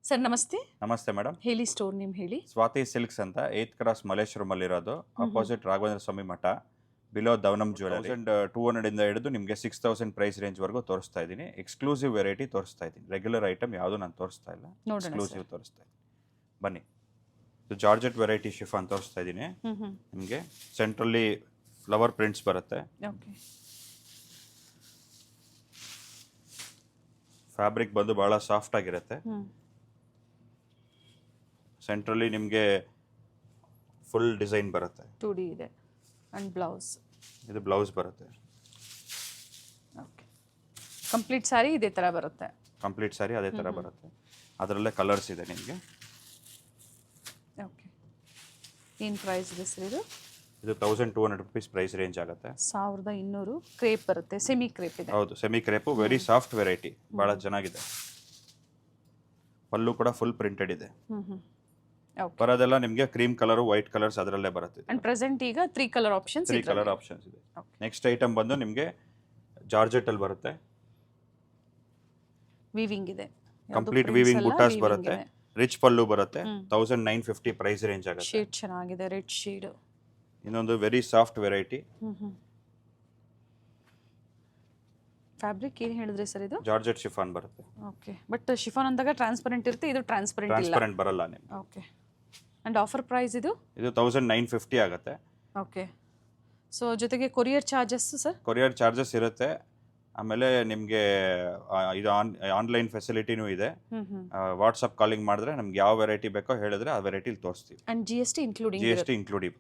Sir ನಮಸ್ತೆ. ನಮಸ್ತೆ madam. ಹೇಳಿ, ಸ್ಟೋರ್ ನೇಮ್ ಹೇಳಿ. ಸ್ವಾತಿ ಸಿಲ್ಕ್ಸ್ ಅಂತ 8th ಕ್ರಾಸ್ ಮಲ್ಲೇಶ್ವರಮಲ್ಲಿರೋದು, ಅಪೋಸಿಟ್ ರಾಘವೇಂದ್ರ ಸ್ವಾಮಿ ಮಠ, ಬಿಲೋ ದವನಂ ಜ್ಯುವೆಲರಿ. 1200 ಇಂದ ಹಿಡಿದು ನಿಮಗೆ 6000 ಪ್ರೈಸ್ ರೇಂಜ್ ವರೆಗೂ ತೋರಿಸ್ತಾ ಇದ್ದೀನಿ. ಎಕ್ಸ್ಕ್ಲೂಸಿವ್ ವೆರೈಟಿ ತೋರಿಸ್ತಾ ಇದ್ದೀನಿ. ರೆಗ್ಯುಲರ್ ಐಟಮ್ ಯಾವುದು ನಾನು ತೋರಿಸ್ತಾ ಇಲ್ಲ, ನೋಡೋಣ ಎಕ್ಸ್ಕ್ಲೂಸಿವ್ ತೋರಿಸ್ತಾ ಇದ್ದೀನಿ. ಬನ್ನಿ, ಇದು ಜಾರ್ಜೆಟ್ ವೆರೈಟಿ ಶಿಫಾನ್ ತೋರಿಸ್ತಾ ಇದ್ದೀನಿ. ನಿಮಗೆ ಸೆಂಟ್ರಲ್ಲಿ ಫ್ಲವರ್ ಪ್ರಿಂಟ್ಸ್ ಬರುತ್ತೆ. ಓಕೆ. ಫ್ಯಾಬ್ರಿಕ್ ಬಂದು ಭಾಳ ಸಾಫ್ಟ್ ಆಗಿರುತ್ತೆ. ಸೆಂಟ್ರಲ್ಲಿ ನಿಮಗೆ ಫುಲ್ ಡಿಸೈನ್ ಬರುತ್ತೆ. 2D ಇದೆ ಅಂಡ್ ಬ್ಲೌಸ್. ಇದು ಬ್ಲೌಸ್ ಬರುತ್ತೆ. ಓಕೆ. ಕಂಪ್ಲೀಟ್ ಸ್ಯಾರಿ ಇದೇ ಥರ ಬರುತ್ತೆ. ಕಂಪ್ಲೀಟ್ ಸ್ಯಾರಿ ಅದೇ ಥರ ಬರುತ್ತೆ. ಅದರಲ್ಲೇ ಕಲರ್ಸ್ ಇದೆ ನಿಮಗೆ. ಓಕೆ. ಏನು ಪ್ರೈಸ್ ಇದೆ ಸರ್ ಇದು? ಇದು 1200 ರುಪೀಸ್ ಪ್ರೈಸ್ ರೇಂಜ್ ಆಗುತ್ತೆ. 1200. ಕ್ರೇಪ್ ಬರುತ್ತೆ, ಸೆಮಿ ಕ್ರೇಪ್ ಇದೆ. ಹೌದು, semi crepe, very soft variety, ಭಾಳ ಚೆನ್ನಾಗಿದೆ. ಪಲ್ಲು ಕೂಡ ಫುಲ್ ಪ್ರಿಂಟೆಡ್ ಇದೆ. ಓಕೆ. ಬರೋದೆಲ್ಲ ನಿಮಗೆ ಕ್ರೀಮ್ ಕಲರು, ವೈಟ್ ಕಲರ್ಸ್ ಅದರಲ್ಲೇ ಬರುತ್ತೆ. ಅಂಡ್ ಪ್ರೆಸೆಂಟ್ ಈಗ 3 ಕಲರ್ ಆಪ್ಷನ್ಸ್ 3 ಕಲರ್ ಆಪ್ಷನ್ಸ್ ಇದೆ. ನೆಕ್ಸ್ಟ್ ಐಟಮ್ ಬಂದು ನಿಮಗೆ ಜಾರ್ಜೆಟ್ ಅಲ್ಲಿ ಬರುತ್ತೆ. ವೀವಿಂಗ್ ಇದೆ, ಕಂಪ್ಲೀಟ್ ವೀವಿಂಗ್ ಬುಟ್ಟಾಸ್ ಬರುತ್ತೆ. ರಿಚ್ ಪಲ್ಲು ಬರುತ್ತೆ. 1950 ಪ್ರೈಸ್ ರೇಂಜ್ ಆಗುತ್ತೆ. ಶೇಡ್ ಚೆನ್ನಾಗಿದೆ, ರೆಡ್ ಶೇಡ್. ಇನ್ನೊಂದು ವೆರಿ ಸಾಫ್ಟ್ ವೆರೈಟಿ. ಫ್ಯಾಬ್ರಿಕ್ ಏನು ಹೇಳಿದ್ರಿ ಸರ್ ಇದು? ಜಾರ್ಜೆಟ್ ಶಿಫಾನ್ ಬರುತ್ತೆ. ಓಕೆ. ಬಟ್ ಶಿಫಾನ್ ಅಂದಾಗ ಟ್ರಾನ್ಸ್ಪರೆಂಟ್ ಇರುತ್ತೆ, ಇದು ಟ್ರಾನ್ಸ್ಪರೆಂಟ್ ಇಲ್ಲ. ಟ್ರಾನ್ಸ್ಪರೆಂಟ್ ಬರಲ್ಲ ನಿಮಗೆ. ಓಕೆ. ಅಂಡ್ ಆಫರ್ ಪ್ರೈಸ್ ಇದು? ಇದು 1950 ಆಗುತ್ತೆ. ಓಕೆ. ಸೊ ಜೊತೆಗೆ courier charges sir? Courier charges ಇರುತ್ತೆ. ಆಮೇಲೆ ನಿಮಗೆ ಇದು ಆನ್ಲೈನ್ ಫೆಸಿಲಿಟಿನೂ ಇದೆ. ವಾಟ್ಸಪ್ ಕಾಲಿಂಗ್ ಮಾಡಿದ್ರೆ ನಮ್ಗೆ ಯಾವ ವೆರೈಟಿ ಬೇಕೋ ಹೇಳಿದ್ರೆ ಆ ವೆರೈಟಿಲಿ ತೋರಿಸ್ತೀವಿ. And GST including? GST including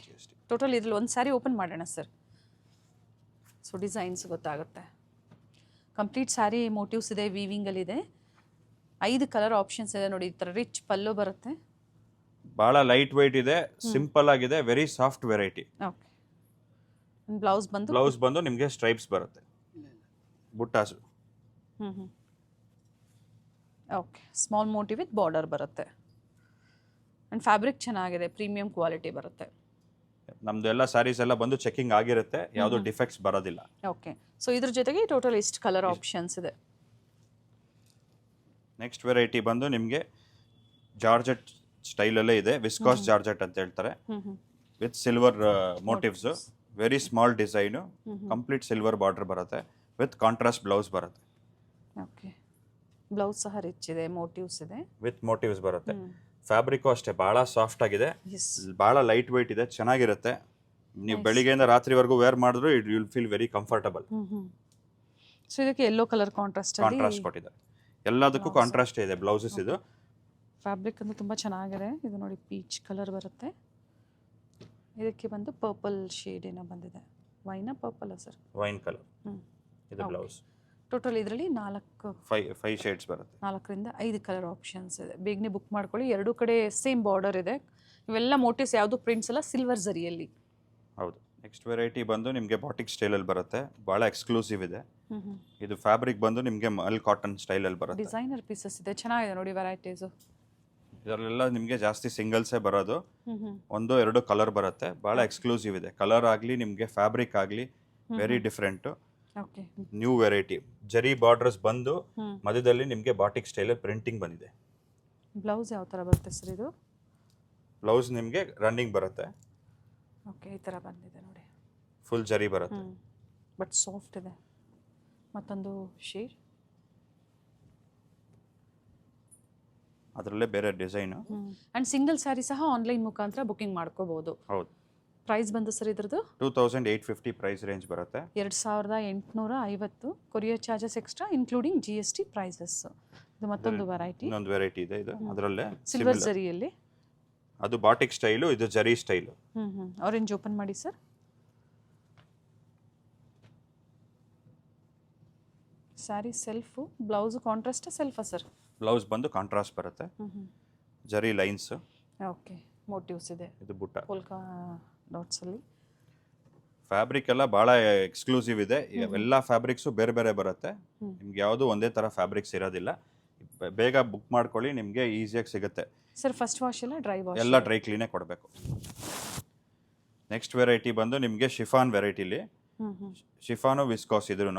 GST. Total ಇದ್ರಲ್ಲಿ ಒಂದು ಸ್ಯಾರಿ ಓಪನ್ ಮಾಡೋಣ ಸರ್. ಸೊ ಡಿಸೈನ್ಸ್ ಗೊತ್ತಾಗುತ್ತೆ. ಕಂಪ್ಲೀಟ್ ಸ್ಯಾರಿ ಮೋಟಿವ್ಸ್ ಇದೆ, ವೀವಿಂಗಲ್ಲಿದೆ. 5 ಕಲರ್ ಆಪ್ಷನ್ಸ್ ಇದೆ ನೋಡಿ. ಈ ಥರ ರಿಚ್ ಪಲ್ಲು ಬರುತ್ತೆ. ಭಾಳ ಲೈಟ್ ವೆಯ್ಟ್ ಇದೆ, ಸಿಂಪಲ್ ಆಗಿದೆ, very soft variety. Okay. Blouse ಬಂದು ನಿಮಗೆ ಸ್ಟ್ರೈಪ್ಸ್ ಬರುತ್ತೆ, ಬುಟ್ಟಾಸು. Okay. Small motive with border ಬರುತ್ತೆ. ಅಂಡ್ ಫ್ಯಾಬ್ರಿಕ್ ಚೆನ್ನಾಗಿದೆ, ಪ್ರೀಮಿಯಂ ಕ್ವಾಲಿಟಿ ಬರುತ್ತೆ. ನಮ್ದು ಎಲ್ಲ ಸ್ಯಾರೀಸ್ ಎಲ್ಲ ಬಂದು ಚೆಕಿಂಗ್ ಆಗಿರುತ್ತೆ, ಯಾವುದು ಡಿಫೆಕ್ಟ್ಸ್ ಬರೋದಿಲ್ಲ. ಓಕೆ. ಸೊ ಇದ್ರ ಜೊತೆಗೆ ಟೋಟಲ್ ಇಷ್ಟು ಕಲರ್ ಆಪ್ಷನ್ಸ್ ಇದೆ. ನೆಕ್ಸ್ಟ್ ವೆರೈಟಿ ಬಂದು ನಿಮಗೆ ಜಾರ್ಜೆಟ್ ಸ್ಟೈಲಲ್ಲೇ ಇದೆ. ವಿಸ್ಕಾಸ್ ಜಾರ್ಜೆಟ್ ಅಂತ ಹೇಳ್ತಾರೆ, with silver motives. Very small design, complete silver border ಬರುತ್ತೆ, ವಿತ್ ಕಾಂಟ್ರಾಸ್ಟ್ ಬ್ಲೌಸ್ ಬರುತ್ತೆ. ಓಕೆ. ಬ್ಲೌಸ್ ಸಹ ರಿಚ್ ಇದೆ, ಮೋಟಿವ್ಸ್ ಇದೆ, ವಿತ್ ಮೋಟಿವ್ಸ್ ಬರುತ್ತೆ. ಫ್ಯಾಬ್ರಿಕ್ಕು ಅಷ್ಟೇ ಭಾಳ ಸಾಫ್ಟ್ ಆಗಿದೆ, ಭಾಳ ಲೈಟ್ ವೆಯ್ಟ್ ಇದೆ, ಚೆನ್ನಾಗಿರುತ್ತೆ. ನೀವು ಬೆಳಿಗ್ಗೆಯಿಂದ ರಾತ್ರಿವರೆಗೂ ವೇರ್ ಮಾಡಿದ್ರು it will feel very comfortable. So ಇದಕ್ಕೆ ಯೆಲ್ಲೋ ಕಲರ್ ಕಾಂಟ್ರಾಸ್ಟ್ ಕೊಟ್ಟಿದ್ದಾರೆ. ಎಲ್ಲದಕ್ಕೂ ಕಾಂಟ್ರಾಸ್ಟ್ ಇದೆ ಬ್ಲೌಸಸ್. ಇದು ಫ್ಯಾಬ್ರಿಕ್ ಅಂದ್ರೆ ತುಂಬ ಚೆನ್ನಾಗಿದೆ. ಇದು ನೋಡಿ, ಪೀಚ್ ಕಲರ್ ಬರುತ್ತೆ. ಇದಕ್ಕೆ ಬಂದು ಪರ್ಪಲ್ ಶೇಡ್ ಏನೋ ಬಂದಿದೆ. ವೈನಾ ಪರ್ಪಲ್ ಸರ್? Wine colour. ಇದು ಬ್ಲೌಸ್. ಟೋಟಲ್ ಇದರಲ್ಲಿ 5 ಶೇಡ್ಸ್ ಬರುತ್ತೆ. 4ರಿಂದ 5 ಕಲರ್ ಆಪ್ಷನ್ಸ್ ಇದೆ. ಬೇಗನೆ ಬುಕ್ ಮಾಡ್ಕೊಳ್ಳಿ. ಎರಡೂ ಕಡೆ ಸೇಮ್ ಬಾರ್ಡರ್ ಇದೆ. ಇವೆಲ್ಲ ಮೋಟಿವ್ಸ್ ಯಾವುದು ಪ್ರಿಂಟ್ಸ್ ಎಲ್ಲ ಸಿಲ್ವರ್ ಜರಿಯಲ್ಲಿ. ಹೌದು. ನೆಕ್ಸ್ಟ್ ವೆರೈಟಿ ಬಂದು ನಿಮಗೆ ಬಾಟಿಕ್ ಸ್ಟೈಲಲ್ಲಿ ಬರುತ್ತೆ, ಭಾಳ ಎಕ್ಸ್ಕ್ಲೂಸಿವ್ ಇದೆ. ಇದು ಫ್ಯಾಬ್ರಿಕ್ ಬಂದು ನಿಮಗೆ ಮಲ್ ಕಾಟನ್ ಸ್ಟೈಲಲ್ಲಿ ಬರುತ್ತೆ. ಡಿಸೈನರ್ ಪೀಸಸ್ ಇದೆ, ಚೆನ್ನಾಗಿದೆ ನೋಡಿ ವೆರೈಟೀಸು. ಇದರಲ್ಲೆಲ್ಲ ನಿಮಗೆ ಜಾಸ್ತಿ ಸಿಂಗಲ್ಸೇ ಬರೋದು, 1-2 ಕಲರ್ ಬರುತ್ತೆ. ಭಾಳ ಎಕ್ಸ್ಕ್ಲೂಸಿವ್ ಇದೆ. ಕಲರ್ ಆಗಲಿ ನಿಮಗೆ ಫ್ಯಾಬ್ರಿಕ್ ಆಗಲಿ very different. Okay. New variety. ಜರಿ ಬಾರ್ಡರ್ಸ್ ಬಂದು ಮಧ್ಯದಲ್ಲಿ ನಿಮಗೆ ಬಾಟಿಕ್ ಸ್ಟೈಲಲ್ಲಿ ಪ್ರಿಂಟಿಂಗ್ ಬಂದಿದೆ. ಬ್ಲೌಸ್ ಯಾವ ಥರ ಬರುತ್ತೆ ಸರ್ ಇದು? ಬ್ಲೌಸ್ ನಿಮಗೆ ರನ್ನಿಂಗ್ ಬರುತ್ತೆ. ಓಕೆ. ಈ ಥರ ಬಂದಿದೆ ನೋಡಿ, ಫುಲ್ ಜರಿ ಬರುತ್ತೆ. ಬಟ್ ಸಾಫ್ಟ್ ಇದೆ. ಮತ್ತೊಂದು ಶೇಡ್, ಅದರಲ್ಲೇ ಬೇರೆ ಡಿಸೈನು. ಆ್ಯಂಡ್ ಸಿಂಗಲ್ ಸ್ಯಾರಿ ಸಹ ಆನ್ಲೈನ್ ಮುಖಾಂತರ ಬುಕಿಂಗ್ ಮಾಡ್ಕೋಬಹುದು. ಹೌದು. ಪ್ರೈಸ್ ಬಂದು ಸರ್ ಇದ್ರದ್ದು 2850 ಪ್ರೈಸ್ ರೇಂಜ್ ಬರುತ್ತೆ. 2850. Courier charges extra including GST prices. ಇದು ಮತ್ತೊಂದು ವೆರೈಟಿ. ಇನ್ನೊಂದು ವೆರೈಟಿ ಇದೆ. ಇದು ಅದರಲ್ಲೇ ಸಿಲ್ವರ್ ಜರಿಯಲ್ಲಿ. ಅದು ಬಾಟಿಕ್ ಸ್ಟೈಲು, ಇದು ಜರಿ ಸ್ಟೈಲು. ಆರೆಂಜ್ ಓಪನ್ ಮಾಡಿ sir. Sari self, blouse contrast ಸೆಲ್ಫಾ ಸರ್? ಬ್ಲೌಸ್ ಬಂದು ಕಾಂಟ್ರಾಸ್ಟ್ ಬರುತ್ತೆ, ಜರಿ ಲೈನ್ಸ್. ಓಕೆ. ಮೋಟಿವ್ಸ್ ಇದೆ. ಇದು ಬುಟ್ಟ ಪೋಲ್ಕಾ ಡಾಟ್ಸ್ ಅಲ್ಲಿ. ಫ್ಯಾಬ್ರಿಕ್ ಎಲ್ಲ ಭಾಳ ಎಕ್ಸ್ಕ್ಲೂಸಿವ್ ಇದೆ. ಎಲ್ಲ ಫ್ಯಾಬ್ರಿಕ್ಸು ಬೇರೆ ಬೇರೆ ಬರುತ್ತೆ. ನಿಮ್ಗೆ ಯಾವುದು ಒಂದೇ ಥರ ಫ್ಯಾಬ್ರಿಕ್ಸ್ ಇರೋದಿಲ್ಲ. ಬೇಗ ಬುಕ್ ಮಾಡ್ಕೊಳ್ಳಿ, ನಿಮಗೆ ಈಸಿಯಾಗಿ ಸಿಗುತ್ತೆ. ಸರ್ ಫಸ್ಟ್ ವಾಶ್ ಎಲ್ಲ ಡ್ರೈ ವಾಶ್? ಎಲ್ಲ ಡ್ರೈ ಕ್ಲೀನೇ ಕೊಡಬೇಕು. ನೆಕ್ಸ್ಟ್ ವೆರೈಟಿ ಬಂದು ನಿಮಗೆ ಶಿಫಾನ್ ವೆರೈಟಿಲಿ. ಶಿಫಾನು ವಿಸ್ಕಾಸ್ ಇದ್ರೂ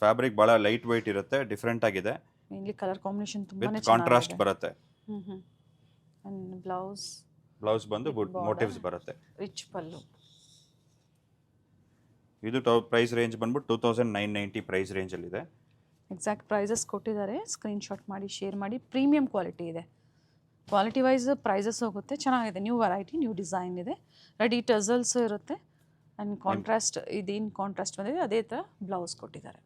ಫ್ಯಾಬ್ರಿಕ್ ಭಾಳ ಲೈಟ್ ವೆಯ್ಟ್ ಇರುತ್ತೆ, ಡಿಫ್ರೆಂಟ್ ಆಗಿದೆ. ಮೇನ್ಲಿ ಕಲರ್ ಕಾಂಬಿನೇಷನ್ ವಿತ್ ತುಂಬಾನೇ ಕಾಂಟ್ರಾಸ್ಟ್ ಚೆನ್ನಾಗಿದೆ. ಬರುತ್ತೆ. ಅಂಡ್ ಬ್ಲೌಸ್ ಬ್ಲೌಸ್ ಬಂದು border. ಮೋಟಿವ್ಸ್ ಬರುತ್ತೆ. ರಿಚ್ ಪಲ್ಲು. ಇದು ಪ್ರೈಸ್ ರೇಂಜ್ ಬಂದ್ಬಿಟ್ಟು 2990 ಪ್ರೈಸ್ ರೇಂಜಲ್ಲಿದೆ. ಎಕ್ಸಾಕ್ಟ್ ಪ್ರೈಸಸ್ ಕೊಟ್ಟಿದ್ದಾರೆ, ಸ್ಕ್ರೀನ್ಶಾಟ್ ಮಾಡಿ ಶೇರ್ ಮಾಡಿ. ಪ್ರೀಮಿಯಂ ಕ್ವಾಲಿಟಿ ಇದೆ, ಕ್ವಾಲಿಟಿ ವೈಸ್ ಪ್ರೈಸಸ್ ಹೋಗುತ್ತೆ. ಚೆನ್ನಾಗಿದೆ, ನ್ಯೂ ವೆರೈಟಿ, ನ್ಯೂ ಡಿಸೈನ್ ಇದೆ. ರೆಡಿ ಟಸಲ್ಸ್ ಇರುತ್ತೆ. ಆ್ಯಂಡ್ ಕಾಂಟ್ರಾಸ್ಟ್, ಇದೇನು ಕಾಂಟ್ರಾಸ್ಟ್ ಬಂದಿದೆ ಅದೇ ಥರ ಬ್ಲೌಸ್ ಕೊಟ್ಟಿದ್ದಾರೆ.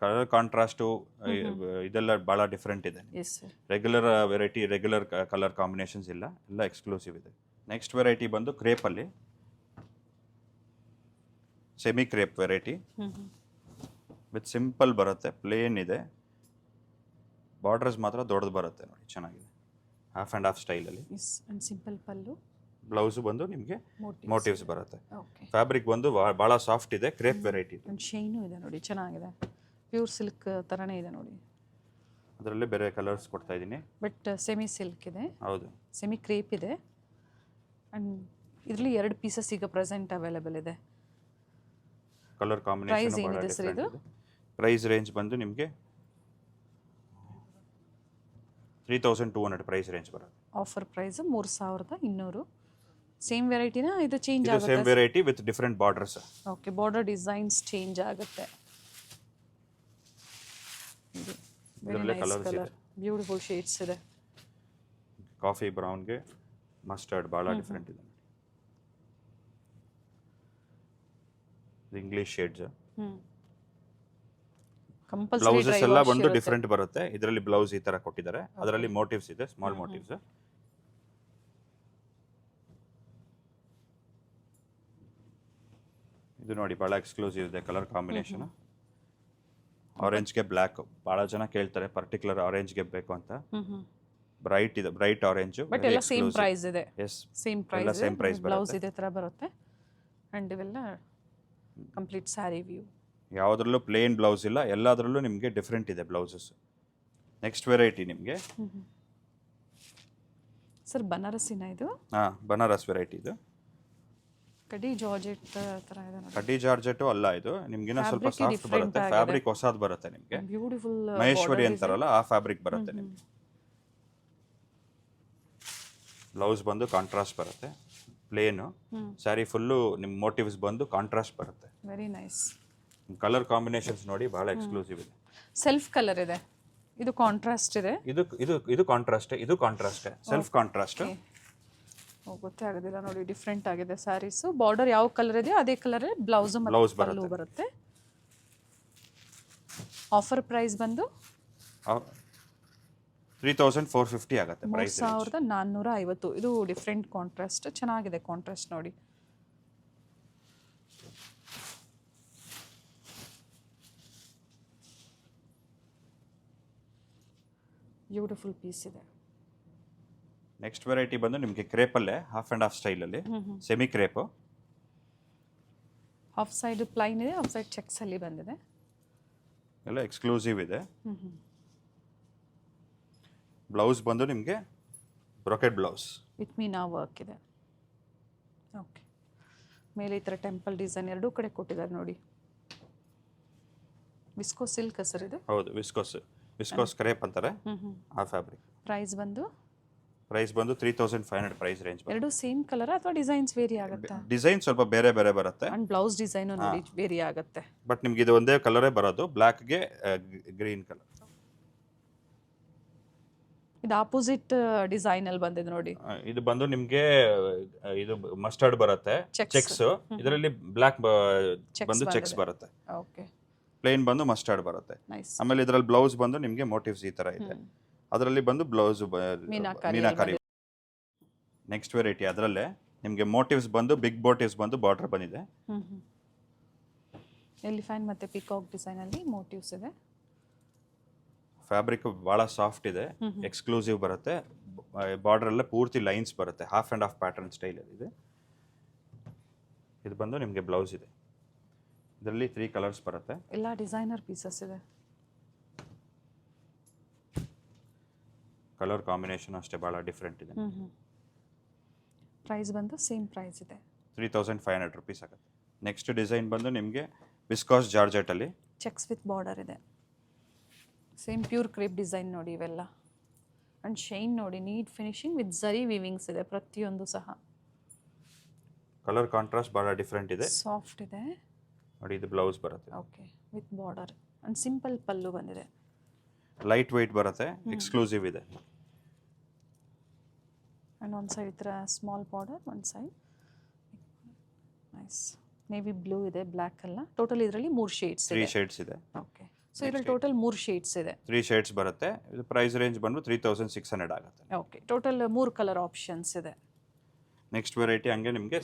ಕಲರ್ ಕಾಂಟ್ರಾಸ್ಟು ಇದೆಲ್ಲ ಭಾಳ ಡಿಫ್ರೆಂಟ್ ಇದೆ. Yes sir. Regular variety, regular colour combinations ಇಲ್ಲ, ಎಲ್ಲ ಎಕ್ಸ್ಕ್ಲೂಸಿವ್ ಇದೆ. ನೆಕ್ಸ್ಟ್ ವೆರೈಟಿ ಬಂದು ಕ್ರೇಪಲ್ಲಿ semi crepe variety with simple ಬರುತ್ತೆ, ಪ್ಲೇನ್ ಇದೆ. ಬಾರ್ಡರ್ಸ್ ಮಾತ್ರ ದೊಡ್ಡದು ಬರುತ್ತೆ ನೋಡಿ, ಚೆನ್ನಾಗಿದೆ. ಹಾಫ್ ಆ್ಯಂಡ್ ಹಾಫ್ ಸ್ಟೈಲಲ್ಲಿ. Yes, and simple pallu. Blouse ಬಂದು ನಿಮಗೆ ಮೋಟಿವ್ಸ್ ಬರುತ್ತೆ. ಓಕೆ. ಫ್ಯಾಬ್ರಿಕ್ ಬಂದು ಭಾಳ ಸಾಫ್ಟ್ ಇದೆ, ಕ್ರೇಪ್ ವೆರೈಟಿ. ಆ್ಯಂಡ್ ಶೈನು ಇದೆ ನೋಡಿ, ಚೆನ್ನಾಗಿದೆ. ಪ್ಯೂರ್ ಸಿಲ್ಕ್ ಥರನೇ ಇದೆ ನೋಡಿ. ಅದರಲ್ಲೇ ಬೇರೆ ಕಲರ್ಸ್ ಕೊಡ್ತಾ ಇದ್ದೀನಿ. ಬಟ್ ಸೆಮಿ ಸಿಲ್ಕ್ ಇದೆ, ಹೌದು, ಸೆಮಿ ಕ್ರೇಪ್ ಇದೆ. ಆ್ಯಂಡ್ ಇದರಲ್ಲಿ 2 ಪೀಸಸ್ ಈಗ ಪ್ರೆಸೆಂಟ್ ಅವೈಲೇಬಲ್ ಇದೆ. ಕಲರ್ Price ಕಾಂಬಿನೇಷನ್ ಭಾಳ ಏನಿದೆ sir ಡಿಫ್ರೆಂಟ್ ಇದು? ಇದೆ. ಪ್ರೈಸ್ ರೇಂಜ್ ಬಂದು ನಿಮಗೆ 3200 ಪ್ರೈಸ್ ರೇಂಜ್ ಬರುತ್ತೆ. Offer price 3200. ಸೇಮ್ ವೆರೈಟಿನ ಇದು ಚೇಂಜ್ ಇದು ಸೇಮ್ ಆಗುತ್ತೆ? Variety with different borders. Okay, border designs change ಆಗುತ್ತೆ. ವೆರಿ ಇದರಲ್ಲೇ ನೈಸ್ ಕಲರ್ಸ್ ಇದೆ. ಕಲರ್, ಬ್ಯೂಟಿಫುಲ್ ಶೇಡ್ಸ್ ಇದೆ. ಕಾಫಿ ಬ್ರೌನ್ಗೆ ಮಸ್ಟರ್ಡ್ ಭಾಳ ಡಿಫ್ರೆಂಟ್ ಇದೆ. ಇದು ಇಂಗ್ಲಿಷ್ ಶೇಡ್ಸ್. ಕಂಪಲ್ಸರಿ ಬ್ಲೌಸಸ್ ಎಲ್ಲ ಬಂದು ಡಿಫ್ರೆಂಟ್ ಬರುತ್ತೆ. ಇದರಲ್ಲಿ ಬ್ಲೌಸ್ ಈ ತರ ಕೊಟ್ಟಿದ್ದಾರೆ, ಅದರಲ್ಲಿ ಮೋಟಿವ್ಸ್ ಇದೆ, ಸ್ಮಾಲ್ ಮೋಟಿವ್ಸ್. ಇದು ನೋಡಿ ಭಾಳ ಎಕ್ಸ್ಕ್ಲೂಸಿವ್ ಇದೆ ಕಲರ್ ಕಾಂಬಿನೇಷನ್. ಆರೆಂಜ್ಗೆ ಬ್ಲ್ಯಾಕ್ ಭಾಳ ಜನ ಕೇಳ್ತಾರೆ, ಪರ್ಟಿಕ್ಯುಲರ್ ಆರೆಂಜ್ಗೆ ಬೇಕು ಅಂತ. ಬ್ರೈಟ್ ಇದೆ, ಬ್ರೈಟ್ ಆರೆಂಜ್. ಬಟ್ ಎಲ್ಲ ಸೇಮ್ ಪ್ರೈಸ್ ಇದೆ. ಎಸ್, ಸೇಮ್ ಎಲ್ಲ ಪ್ರೈಸ್. ಸೇಮ್ ಪ್ರೈಸ್ ಬ್ಲೌಸ್ ಬರುತ್ತೆ. ಇದೇ ಥರ ಬರುತ್ತೆ. ಆ್ಯಂಡ್ ಇವೆಲ್ಲ ಕಂಪ್ಲೀಟ್ ಸ್ಯಾರಿ ವ್ಯೂ. ಯಾವುದ್ರಲ್ಲೂ ಪ್ಲೇನ್ ಬ್ಲೌಸ್ ಇಲ್ಲ, ಎಲ್ಲದರಲ್ಲೂ ನಿಮಗೆ ಡಿಫ್ರೆಂಟ್ ಇದೆ ಬ್ಲೌಸಸ್. ನೆಕ್ಸ್ಟ್ ವೆರೈಟಿ ನಿಮಗೆ ಸರ್ ಬನಾರಸಿನ ಇದು? ಹಾಂ, ಬನಾರಸ್ ವೆರೈಟಿ ಇದು. ಕಡಿ ಜಾರ್ಜೆಟ್ ಥರ ಇದೆ ನೋಡಿ. ಕಡ್ಡಿ ಜಾರ್ಜೆಟು ಅಲ್ಲ ಇದು, ನಿಮ್ಗಿನ್ನ ಸ್ವಲ್ಪ Fabric ಸಾಫ್ಟ್ different ಬರುತ್ತೆ. ಆಗಿದೆ. ಫ್ಯಾಬ್ರಿಕ್ ಹೊಸದು ಬರುತ್ತೆ ನಿಮಗೆ, ಬ್ಯೂಟಿಫುಲ್ ಮಹೇಶ್ವರಿ ಅಂತಾರಲ್ಲ ಆ ಫ್ಯಾಬ್ರಿಕ್ ಬರುತ್ತೆ ನಿಮಗೆ. ಬ್ಲೌಸ್ ಬಂದು ಕಾಂಟ್ರಾಸ್ಟ್ ಬರುತ್ತೆ, ಪ್ಲೇನು. ಸ್ಯಾರಿ ಫುಲ್ಲು ನಿಮ್ಮ ಮೋಟಿವ್ಸ್ ಬಂದು ಕಾಂಟ್ರಾಸ್ಟ್ ಬರುತ್ತೆ. Very nice. ಕಲರ್ ಕಾಂಬಿನೇಷನ್ಸ್ ನೋಡಿ ಭಾಳ ಎಕ್ಸ್ಕ್ಲೂಸಿವ್ ಇದೆ. ಸೆಲ್ಫ್ ಕಲರ್ ಇದೆ, ಇದು ಕಾಂಟ್ರಾಸ್ಟ್ ಇದೆ. ಇದು ಇದು ಇದು ಕಾಂಟ್ರಾಸ್ಟ್, ಇದು ಕಾಂಟ್ರಾಸ್ಟ್, ಸೆಲ್ಫ್ ಕಾಂಟ್ರಾಸ್ಟ್. ಗೊತ್ತೇ ಆಗೋದಿಲ್ಲ ನೋಡಿ, ಡಿಫ್ರೆಂಟ್ ಆಗಿದೆ ಸ್ಯಾರೀಸು. ಬಾರ್ಡರ್ ಯಾವ ಕಲರ್ ಇದೆಯೋ ಅದೇ ಕಲರ್ ಬ್ಲೌಸ್ Blouse ಪಲ್ಲು ಬರುತ್ತೆ. ಆಫರ್ ಪ್ರೈಸ್ ಬಂದು 3450 ಆಗುತ್ತೆ ಪ್ರೈಸ್. 3450. ಇದು ಡಿಫ್ರೆಂಟ್ ಕಾಂಟ್ರಾಸ್ಟ್, ಚೆನ್ನಾಗಿದೆ ಕಾಂಟ್ರಾಸ್ಟ್ ನೋಡಿ. ಬ್ಯೂಟಿಫುಲ್ ಪೀಸ್ ಇದೆ. ನೆಕ್ಸ್ಟ್ ವೆರೈಟಿ ಬಂದು ನಿಮಗೆ ಕ್ರೇಪಲ್ಲೇ ಹಾಫ್ ಆ್ಯಂಡ್ ಹಾಫ್ ಸ್ಟೈಲಲ್ಲಿ semi crepe. Half side plain ಇದೆ, ಹಾಫ್ ಸೈಡ್ ಚೆಕ್ಸ್ ಅಲ್ಲಿ ಬಂದಿದೆ. ಎಲ್ಲ ಎಕ್ಸ್ಕ್ಲೂಸಿವ್ ಇದೆ. ಬ್ಲೌಸ್ ಬಂದು ನಿಮಗೆ brocade blouse with Meena work ಇದೆ. ಓಕೆ, ಮೇಲೆ ಈ ಥರ ಟೆಂಪಲ್ ಡಿಸೈನ್ ಎರಡೂ ಕಡೆ ಕೊಟ್ಟಿದ್ದಾರೆ ನೋಡಿ. ವಿಸ್ಕೋ ಸಿಲ್ಕ್ ಸರ್ ಇದು? ಹೌದು, ವಿಸ್ಕೋಸ್ ಕ್ರೇಪ್ ಅಂತಾರೆ ಆ ಫ್ಯಾಬ್ರಿಕ್. ಪ್ರೈಸ್ ಬಂದು 3500 ಪ್ರೈಸ್ ರೇಂಜ್. ಎರಡು ಸೇಮ್ ಕಲರ್ ಅಥವಾ ಡಿಸೈನ್ಸ್ ವೇರಿ ಆಗುತ್ತಾ? ಡಿಸೈನ್ ಸ್ವಲ್ಪ ಬೇರೆ ಬೇರೆ ಬರುತ್ತೆ. ಅಂಡ್ ಬ್ಲೌಸ್ ಡಿಸೈನ್ ನೋಡಿ ವೇರಿ ಆಗುತ್ತೆ. ಬಟ್ ನಿಮ್ಗೆ ಇದು ಒಂದೇ ಕಲರೇ ಬರೋದು, ಬ್ಲ್ಯಾಕ್ಗೆ ಗ್ರೀನ್ ಕಲರ್. ಇದು ಆಪೋಸಿಟ್ ಡಿಸೈನ್ ಅಲ್ಲಿ ಬಂದಿದೆ ನೋಡಿ. ಇದು ಬಂದು ನಿಮ್ಗೆ ಇದು ಮಸ್ಟರ್ಡ್ ಬರುತ್ತೆ, ಚೆಕ್ಸ್. ಇದರಲ್ಲಿ ಬ್ಲ್ಯಾಕ್ ಬಂದು ಚೆಕ್ಸ್ ಬರುತ್ತೆ. ಓಕೆ, ಪ್ಲೇನ್ ಬಂದು ಮಸ್ಟರ್ಡ್ ಬರುತ್ತೆ. ನೈಸ್. ಆಮೇಲೆ ಇದರಲ್ಲಿ ಬ್ಲೌಸ್ ಬಂದು ನಿಮ್ಗೆ ಮೋಟಿವ್ಸ್ ಈ ತರ ಇದೆ, ಅದರಲ್ಲಿ ಬಂದು ಬ್ಲೌಸ್ ಮೀನಾಕಾರಿ. ನೆಕ್ಸ್ಟ್ ವೆರೈಟಿ ಅದರಲ್ಲೇ ನಿಮಗೆ ಮೋಟಿವ್ಸ್ ಬಂದು ಬಿಗ್ ಮೋಟಿವ್ಸ್ ಬಂದು ಬಾರ್ಡರ್ ಬಂದಿದೆ. ಎಲಿಫೆಂಟ್ ಮತ್ತೆ ಪಿಕಾಕ್ ಡಿಸೈನ್ ಅಲ್ಲಿ ಮೋಟಿವ್ಸ್ ಇದೆ. ಫ್ಯಾಬ್ರಿಕ್ ಭಾಳ ಸಾಫ್ಟ್ ಇದೆ, ಎಕ್ಸ್ಕ್ಲೂಸಿವ್ ಬರುತ್ತೆ. ಬಾರ್ಡರ್ ಎಲ್ಲ ಪೂರ್ತಿ ಲೈನ್ಸ್ ಬರುತ್ತೆ, half and half pattern style ಇದೆ. ಇದು ಬಂದು ನಿಮಗೆ ಬ್ಲೌಸ್ ಇದೆ. ಇದರಲ್ಲಿ 3 ಕಲರ್ಸ್ ಬರುತ್ತೆ. ಎಲ್ಲ ಡಿಸೈನರ್ ಪೀಸಸ್ ಇದೆ. ಕಲರ್ ಕಾಂಬಿನೇಷನ್ ಅಷ್ಟೇ ಭಾಳ ಡಿಫ್ರೆಂಟ್ ಇದೆ. ಪ್ರೈಸ್ ಬಂದು ಸೇಮ್ ಪ್ರೈಸ್ ಇದೆ, 3500 ರುಪೀಸ್ ಆಗುತ್ತೆ. ನೆಕ್ಸ್ಟ್ ಡಿಸೈನ್ ಬಂದು ನಿಮಗೆ ವಿಸ್ಕಾಸ್ ಜಾರ್ಜೆಟ್ ಅಲ್ಲಿ ಚೆಕ್ಸ್ ವಿತ್ ಬಾರ್ಡರ್ ಇದೆ. ಸೇಮ್ ಪ್ಯೂರ್ ಕ್ರೇಪ್ ಡಿಸೈನ್ ನೋಡಿ ಇವೆಲ್ಲ. ಆ್ಯಂಡ್ ಶೈನ್ ನೋಡಿ, neat finishing with zari weavings ಇದೆ ಪ್ರತಿಯೊಂದು ಸಹ. ಕಲರ್ ಕಾಂಟ್ರಾಸ್ಟ್ ಭಾಳ ಡಿಫ್ರೆಂಟ್ ಇದೆ. ಸಾಫ್ಟ್ ಇದೆ ನೋಡಿ, ಇದು ಬ್ಲೌಸ್ ಬರುತ್ತೆ. Okay, with border and simple pallu ಬಂದಿದೆ. ಲೈಟ್ ವೆಯ್ಟ್ ಬರುತ್ತೆ, ಎಕ್ಸ್ಕ್ಲೂಸಿವ್ ಇದೆ. ಆ್ಯಂಡ್ ಒಂದು ಸೈಡ್ ಈ ಥರ ಸ್ಮಾಲ್ ಬಾರ್ಡರ್, ಒಂದು ಸೈಡ್ ನೈಸ್ ನೇವಿ ಬ್ಲೂ ಇದೆ, ಬ್ಲ್ಯಾಕ್ ಅಲ್ಲ. ಟೋಟಲ್ ಇದರಲ್ಲಿ 3 ಶೇಡ್ಸ್ 3 ಇದೆ. ಶೇಡ್ಸ್ ಇದೆ. ಓಕೆ, ಸೊ ಇದರಲ್ಲಿ ಟೋಟಲ್ 3 ಶೇಡ್ಸ್ ಇದೆ. 3 ಶೇಡ್ಸ್ ಬರುತ್ತೆ. ಇದು ಪ್ರೈಸ್ ರೇಂಜ್ ಬಂದು 3600 ಆಗುತ್ತೆ. ಓಕೆ, ಟೋಟಲ್ 3 ಕಲರ್ ಆಪ್ಷನ್ಸ್ ಇದೆ. ನೆಕ್ಸ್ಟ್ ವೆರೈಟಿ ಹಂಗೆ ನಿಮಗೆ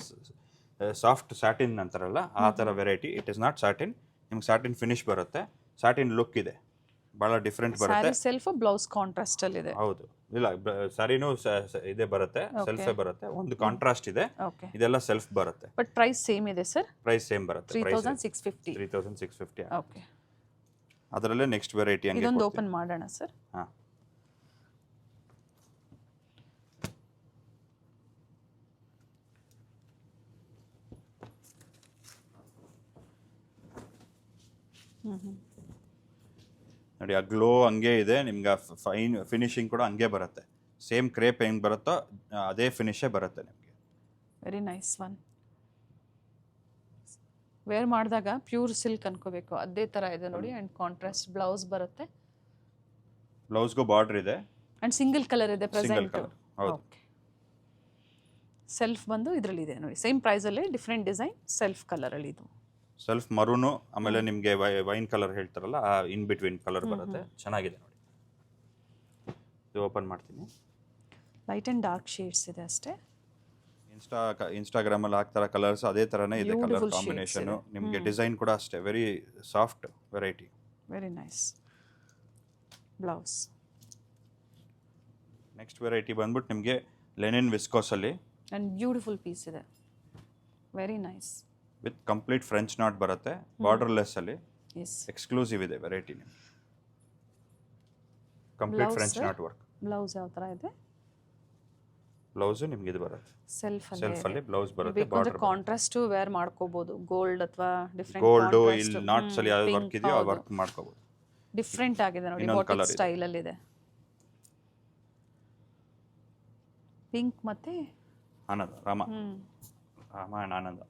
ಸಾಫ್ಟ್ ಸ್ಯಾಟಿನ್ ಅಂತಾರಲ್ಲ ಆ ಥರ variety. It is not satin, ನಿಮ್ಗೆ ಸ್ಯಾಟಿನ್ ಫಿನಿಶ್ ಬರುತ್ತೆ, ಸ್ಯಾಟಿನ್ ಲುಕ್ ಇದೆ, ಭಾಳ ಡಿಫ್ರೆಂಟ್ ಬರುತ್ತೆ. ಸ್ಯಾರಿ ಸೆಲ್ಫ್ ಬ್ಲೌಸ್ ಕಾಂಟ್ರಾಸ್ಟ್ ಅಲ್ಲಿ ಇದೆ. ಹೌದು, ಇಲ್ಲ ಸ್ಯಾರಿನೂ ಇದೆ ಬರುತ್ತೆ, ಸೆಲ್ಫೇ ಬರುತ್ತೆ. ಒಂದು ಕಾಂಟ್ರಾಸ್ಟ್ ಇದೆ, ಓಕೆ. ಇದೆಲ್ಲ ಸೆಲ್ಫ್ ಬರುತ್ತೆ. ಬಟ್ ಪ್ರೈಸ್ ಸೇಮ್ ಇದೆ ಸರ್, ಪ್ರೈಸ್ ಸೇಮ್ ಬರುತ್ತೆ. 3650. 3650. ಓಕೆ, ಅದರಲ್ಲೇ ನೆಕ್ಸ್ಟ್ ವೆರೈಟಿ ಹಂಗೆ ಇದೊಂದು ಓಪನ್ ಮಾಡೋಣ ಸರ್. ಹಾಂ, ನೋಡಿ ಆ ಗ್ಲೋ ಹಂಗೆ ಇದೆ ನಿಮ್ಗೆ. ಫೈನ್ ಫಿನಿಶಿಂಗ್ ಕೂಡ ಹಂಗೆ ಬರುತ್ತೆ. ಸೇಮ್ ಕ್ರೇಪ್ ಹೆಂಗೆ ಬರುತ್ತೋ ಅದೇ ಫಿನಿಶೇ ಬರುತ್ತೆ ನಿಮಗೆ. Very nice one. ವೇರ್ ಮಾಡಿದಾಗ ಪ್ಯೂರ್ ಸಿಲ್ಕ್ ಅನ್ಕೋಬೇಕು, ಅದೇ ಥರ ಇದೆ ನೋಡಿ. ಆ್ಯಂಡ್ ಕಾಂಟ್ರಾಸ್ಟ್ ಬ್ಲೌಸ್ ಬರುತ್ತೆ, ಬ್ಲೌಸ್ಗೂ ಬಾರ್ಡರ್ ಇದೆ, ಆ್ಯಂಡ್ ಸಿಂಗಲ್ ಕಲರ್ ಇದೆ ಸಿಂಗಲ್ ಪ್ರೆಸೆಂಟ್. ಕಲರ್. ಹೌದು, ಓಕೆ. ಸೆಲ್ಫ್ ಬಂದು ಇದರಲ್ಲಿ ಇದೆ ನೋಡಿ, ಸೇಮ್ ಪ್ರೈಸಲ್ಲಿ ಡಿಫ್ರೆಂಟ್ ಡಿಸೈನ್, ಸೆಲ್ಫ್ ಕಲರಲ್ಲಿ ಇದು. ಸೆಲ್ಫ್ ಮರೂನು, ಆಮೇಲೆ ನಿಮಗೆ ವೈನ್ ಕಲರ್ ಹೇಳ್ತಾರಲ್ಲ ಆ ಇನ್ ಬಿಟ್ವೀನ್ ಕಲರ್ ಬರುತ್ತೆ. ಚೆನ್ನಾಗಿದೆ ನೋಡಿ. ಇದು ಓಪನ್ ಮಾಡ್ತೀನಿ. ಲೈಟ್ ಆ್ಯಂಡ್ ಡಾರ್ಕ್ ಶೇಡ್ಸ್ ಇದೆ ಅಷ್ಟೇ. ಇನ್ಸ್ಟಾಗ್ರಾಮಲ್ಲಿ ಹಾಕ್ತಾರ ಕಲರ್ಸ್ ಅದೇ ಥರನೇ ಇದೆ ಕಲರ್ Beautiful ಕಾಂಬಿನೇಷನು. shades ಇದೆ. ನಿಮಗೆ ಡಿಸೈನ್ ಕೂಡ ಅಷ್ಟೇ, very soft variety. Very nice blouse. Next variety ಬಂದ್ಬಿಟ್ಟು ನಿಮಗೆ ಲೆನಿನ್ ವಿಸ್ಕೋಸಲ್ಲಿ ಆ್ಯಂಡ್ ಬ್ಯೂಟಿಫುಲ್ ಪೀಸ್ ಇದೆ, very nice. With complete French not ಬರುತ್ತೆ, ಬಾರ್ಡರ್ಲೆಸ್ ಅಲ್ಲಿ. ಎಸ್, ಎಕ್ಸ್ಕ್ಲೂಸಿವ್ ಇದೆ variety. Complete French not work. Blouse ಯಾವ ಥರ ಇದೆ? ಬ್ಲೌಸು ನಿಮ್ಗೆ ಇದು ಬರುತ್ತೆ, ಸೆಲ್ಫ್ ಅಲ್ಲಿ ಬ್ಲೌಸ್ ಬರುತ್ತೆ. ಬೇಕಾದ್ರೆ ಕಾಂಟ್ರಾಸ್ಟ್ ವೇರ್ ಮಾಡ್ಕೋಬಹುದು, ಗೋಲ್ಡ್ ಅಥವಾ ಡಿಫ್ರೆಂಟ್ ಗೋಲ್ಡ್ ಇಲ್ಲಿ ನಾಟ್ಸ್ ಅಲ್ಲಿ ಯಾವ ವರ್ಕ್ ಇದೆಯೋ ಆ ವರ್ಕ್ ಮಾಡ್ಕೋಬಹುದು. ಡಿಫ್ರೆಂಟ್ ಆಗಿದೆ ನೋಡಿ, ಬಾಟಿಕ್ ಸ್ಟೈಲ್ ಅಲ್ಲಿ ಇದೆ. ಪಿಂಕ್ ಮತ್ತೆ ಆನಂದ ರಾಮ ಆ್ಯಂಡ್ ಆನಂದ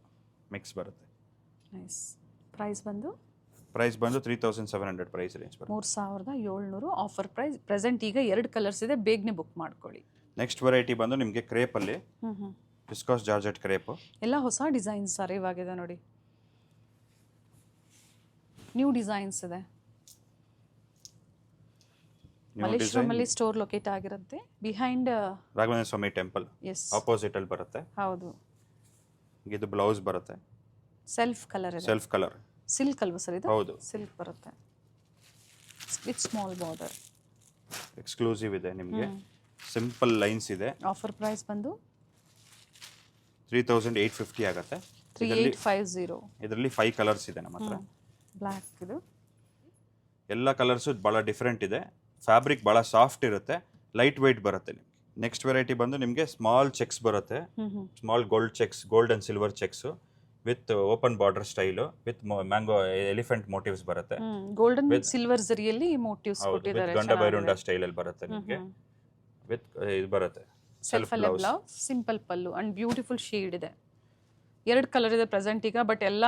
ಮಿಕ್ಸ್ ಬರುತ್ತೆ. ನೈಸ್. ಪ್ರೈಸ್ ಬಂದು 3700 ಪ್ರೈಸ್ ರೇಂಜ್ ಬರುತ್ತೆ. 3700 ಆಫರ್ ಪ್ರೈಸ್. ಪ್ರೆಸೆಂಟ್ ಈಗ 2 ಕಲರ್ಸ್ ಇದೆ, ಬೇಗನೆ ಬುಕ್ ಮಾಡ್ಕೊಳ್ಳಿ. ನೆಕ್ಸ್ಟ್ ವೆರೈಟಿ ಬಂದು ನಿಮಗೆ ಕ್ರೇಪಲ್ಲಿ ವಿಸ್ಕಾಸ್ ಜಾರ್ಜೆಟ್ ಕ್ರೇಪ್. ಎಲ್ಲ ಹೊಸ ಡಿಸೈನ್ಸ್ ಅರಿವಾಗಿದೆ ನೋಡಿ, ನ್ಯೂ ಡಿಸೈನ್ಸ್ ಇದೆ. ಮಲ್ಲೇಶ್ವರಮಲ್ಲಿ ಸ್ಟೋರ್ ಲೊಕೇಟ್ ಆಗಿರುತ್ತೆ, ಬಿಹೈಂಡ್ ರಾಘವೇಂದ್ರ ಸ್ವಾಮಿ ಟೆಂಪಲ್ ಎಸ್ ಆಪೋಸಿಟ್ ಅಲ್ಲಿ ಬರುತ್ತೆ. ಹೌದು. ಇದು ಬ್ಲೌಸ್ ಬರುತ್ತೆ, ಸೆಲ್ಫ್ ಕಲರ್ ಇದೆ, ಸೆಲ್ಫ್ ಕಲರ್. ಸಿಲ್ಕ್ ಅಲ್ವಾ ಸರ್ ಇದು? ಹೌದು, ಸಿಲ್ಕ್ ಬರುತ್ತೆ ವಿತ್ ಸ್ಮಾಲ್ ಬಾರ್ಡರ್. ಎಕ್ಸ್ಕ್ಲೂಸಿವ್ ಇದೆ ನಿಮಗೆ, ಸಿಂಪಲ್ ಲೈನ್ಸ್ ಇದೆ. ಆಫರ್ ಪ್ರೈಸ್ ಬಂದು 3850 ಆಗುತ್ತೆ. 3850. ಇದರಲ್ಲಿ 5 ಕಲರ್ಸ್ ಇದೆ ನಮ್ಮ ಹತ್ರ. ಬ್ಲ್ಯಾಕ್ ಇದು, ಎಲ್ಲ ಕಲರ್ಸು ಭಾಳ ಡಿಫ್ರೆಂಟ್ ಇದೆ. ಫ್ಯಾಬ್ರಿಕ್ ಭಾಳ ಸಾಫ್ಟ್ ಇರುತ್ತೆ, ಲೈಟ್ ವೆಯ್ಟ್ ಬರುತ್ತೆ ನಿಮಗೆ. ನೆಕ್ಸ್ಟ್ ವೆರೈಟಿ ಬಂದು ನಿಮಗೆ ಸ್ಮಾಲ್ ಚೆಕ್ಸ್ ಬರುತ್ತೆ, small gold cheques, gold and silver cheques with open border style with mango elephant motives ಬರುತ್ತೆ. ಗೋಲ್ಡನ್ ವಿತ್ ಸಿಲ್ವರ್ ಜರಿಯಲ್ಲಿ ಮೋಟಿವ್ಸ್ ಕೊಟ್ಟಿದ್ದಾರೆ. ಗಂಡ ಬೈರುಂಡ ಸ್ಟೈಲ್ ಅಲ್ಲಿ ಬರುತ್ತೆ ನಿಮಗೆ. ವಿತ್ ಇದು ಬರುತ್ತೆ ಸೆಲ್ಫ್ ಅಲ್ಲೇ blouse, simple pallu and beautiful shade ಇದೆ. 2 ಕಲರ್ ಇದೆ ಪ್ರೆಸೆಂಟ್ ಈಗ, ಬಟ್ ಎಲ್ಲ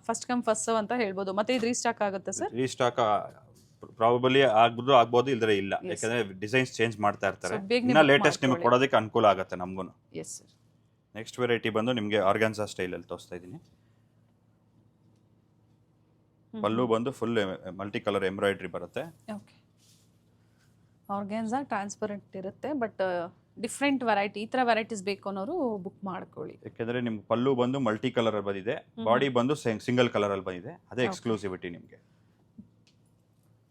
ಫಸ್ಟ್ ಕಮ್ ಫಸ್ಟ್ ಸರ್ವ್ ಅಂತ ಹೇಳ್ಬೋದು. ಮತ್ತೆ ಇದು ರೀಸ್ಟಾಕ್ ಆಗುತ್ತೆ ಸರ್? ರೀಸ್ಟಾಕ್ ಪ್ರಾಬಬಲಿ ಆಗ್ಬೋದು, ಇಲ್ದ್ರೆ ಇಲ್ಲ, ಯಾಕಂದ್ರೆ ಡಿಸೈನ್ಸ್ ಚೇಂಜ್ ಮಾಡ್ತಾ ಇರ್ತಾರೆ. ಇನ್ನ ಲೇಟೆಸ್ಟ್ ನಿಮಗೆ ಕೊಡೋದಕ್ಕೆ ಅನುಕೂಲ ಆಗುತ್ತೆ ನಮಗೂ. Yes sir. ನೆಕ್ಸ್ಟ್ ವೆರೈಟಿ ಬಂದು ನಿಮಗೆ ಆರ್ಗಾನ್ಸಾ ಸ್ಟೈಲ್ ಅಲ್ಲಿ ತೋರಿಸ್ತಾ ಇದ್ದೀನಿ. ಪಲ್ಲು ಬಂದು ಫುಲ್ ಮಲ್ಟಿ ಕಲರ್ ಎಂಬ್ರಾಯ್ಡ್ರಿ ಬರುತ್ತೆ. ಓಕೆ. ಆರ್ಗಾನ್ಸಾ ಟ್ರಾನ್ಸ್ಪರೆಂಟ್ ಇರುತ್ತೆ, ಬಟ್ ಡಿಫ್ರೆಂಟ್ ವೆರೈಟಿ, ಈ ಥರ ವೆರೈಟೀಸ್ ಬೇಕು ಅನ್ನೋರು ಬುಕ್ ಮಾಡ್ಕೊಳ್ಳಿ. ಯಾಕೆಂದರೆ ನಿಮ್ಗೆ ಪಲ್ಲು ಬಂದು ಮಲ್ಟಿ ಕಲರ್ ಅಲ್ಲಿ ಬಂದಿದೆ, ಬಾಡಿ ಬಂದು ಸಿಂಗಲ್ ಕಲರ್ ಅಲ್ಲಿ ಬಂದಿದೆ, ಅದೇ ಎಕ್ಸ್ಕ್ಲೂಸಿವಿಟಿ ನಿಮಗೆ.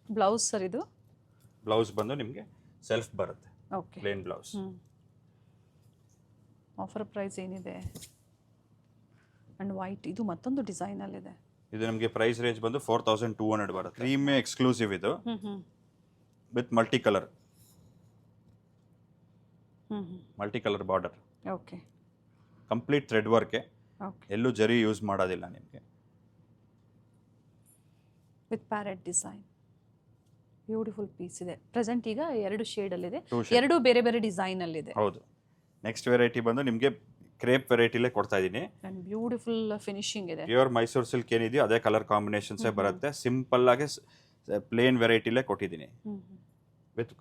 ಬ್ಲೌಸ್ ಸರ್ ಇದು? ಬ್ಲೌಸ್ ಬಂದು ನಿಮಗೆ ಸೆಲ್ಫ್ ಬರುತ್ತೆ, okay, plain blouse. Offer price ಏನಿದೆ? ಅಂಡ್ ವೈಟ್ ಇದು ಮತ್ತೊಂದು ಡಿಸೈನ್ ಅಲ್ಲಿದೆ. ಇದು ನಮಗೆ ಪ್ರೈಸ್ ರೇಂಜ್ ಬಂದು 4200 ಬರುತ್ತೆ. ಕ್ರೀಮ್ ಎಕ್ಸ್ಕ್ಲೂಸಿವ್ ಇದು with multi colour border. Okay, complete thread ವರ್ಕೆ, ಎಲ್ಲೂ ಜರಿ ಯೂಸ್ ಮಾಡೋದಿಲ್ಲ ನಿಮಗೆ. With parrot design. Beautiful piece ಇದೆ. ಪ್ರೆಸೆಂಟ್ ಈಗ 2 ಶೇಡಲ್ಲಿದೆ, Two shade. 2 ಬೇರೆ ಬೇರೆ ಡಿಸೈನಲ್ಲಿದೆ. ಹೌದು. ನೆಕ್ಸ್ಟ್ ವೆರೈಟಿ ಬಂದು ನಿಮಗೆ ಕ್ರೇಪ್ ವೆರೈಟಿಲೇ ಕೊಡ್ತಾ ಇದ್ದೀನಿ. ಆ್ಯಂಡ್ ಬ್ಯೂಟಿಫುಲ್ ಫಿನಿಶಿಂಗ್ ಇದೆ. ಪ್ಯೂರ್ ಮೈಸೂರು ಸಿಲ್ಕ್ ಏನಿದೆಯೋ ಅದೇ ಕಲರ್ ಕಾಂಬಿನೇಷನ್ಸೇ ಬರುತ್ತೆ. ಸಿಂಪಲ್ ಆಗಿ ಪ್ಲೇನ್ ವೆರೈಟಿಲೇ ಕೊಟ್ಟಿದ್ದೀನಿ. ವಿತ್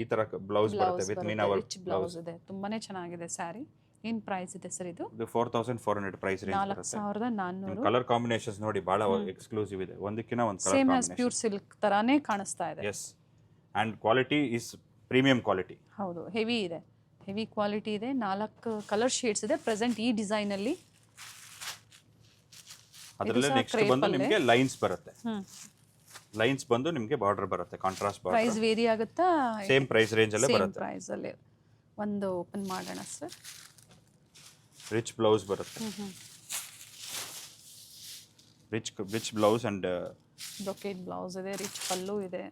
ಈ ತರ ಬ್ಲೌಸ್ ಬರುತ್ತೆ with Meena work rich blouse ಇದೆ. ತುಂಬಾನೇ ಚೆನ್ನಾಗಿದೆ ಸ್ಯಾರಿ. ಏನು ಪ್ರೈಸ್ ಇದೆ ಸರ್ ಇದು? 4400 ಪ್ರೈಸ್ ರೇಂಜ್ ಬರುತ್ತೆ. 4400. ಕಲರ್ ಕಾಂಬಿನೇಷನ್ಸ್ ನೋಡಿ ಬಹಳ ಎಕ್ಸ್ಕ್ಲೂಸಿವ್ ಇದೆ. ಒಂದಕ್ಕಿಂತ ಒಂದು colour same as combination. Pure silk ತರಾನೇ ಕಾಣಿಸ್ತಾ ಇದೆ. Yes, and quality is premium quality. ಹೌದು, ಹೆವಿ ಇದೆ, ಹೆವಿ ಕ್ವಾಲಿಟಿ ಇದೆ. 4 ಕಲರ್ ಶೇಡ್ಸ್ ಇದೆ ಪ್ರೆಸೆಂಟ್ ಈ ಡಿಸೈನ್ ಅಲ್ಲಿ. ಅದರಲ್ಲೇ ನೆಕ್ಸ್ಟ್ ಬಂದು ನಿಮಗೆ ಲೈನ್ಸ್ ಬರುತ್ತೆ. ಲೈನ್ಸ್ ಬಂದು ನಿಮಗೆ ಬಾರ್ಡರ್ ಬರುತ್ತೆ, ಕಾಂಟ್ರಾಸ್ಟ್ ಬಾರ್ಡರ್. ಪ್ರೈಸ್ ವೇರಿ ಆಗುತ್ತಾ? ಸೇಮ್ ಪ್ರೈಸ್ ರೇಂಜ್ ಅಲ್ಲೇ ಬರುತ್ತೆ. ಪ್ರೈಸ್ ಅಲ್ಲಿ ಒಂದು ಓಪನ್ ಮಾಡೋಣ ಸರ್. ರಿಚ್ ಬ್ಲೌಸ್ ಬರುತ್ತೆ. Rich blouse and brocade blouse ಇದೆ, ರಿಚ್ ಪಲ್ಲು ಇದೆ.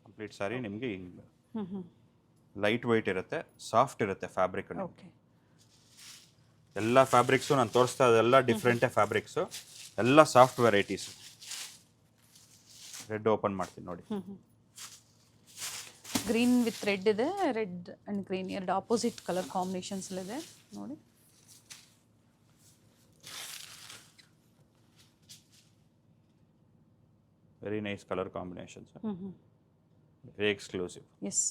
ಕಂಪ್ಲೀಟ್ ಸಾರಿ ನಿಮಗೆ ಲೈಟ್ ವೈಟ್ ಇರುತ್ತೆ, ಸಾಫ್ಟ್ ಇರುತ್ತೆ ಫ್ಯಾಬ್ರಿಕ್. ಓಕೆ, ಎಲ್ಲ ಫ್ಯಾಬ್ರಿಕ್ಸು ನಾನು ತೋರಿಸ್ತಾ ಇದೆಲ್ಲ ಡಿಫ್ರೆಂಟೇ ಫ್ಯಾಬ್ರಿಕ್ಸು, ಎಲ್ಲ ಸಾಫ್ಟ್ ವೆರೈಟೀಸು. ರೆಡ್ ಓಪನ್ ಮಾಡ್ತೀನಿ ನೋಡಿ. ಗ್ರೀನ್ ವಿತ್ ರೆಡ್ ಇದೆ, red and green 2 opposite colour combinations ಇದೆ ನೋಡಿ. Very nice colour combinations, very exclusive. Yes,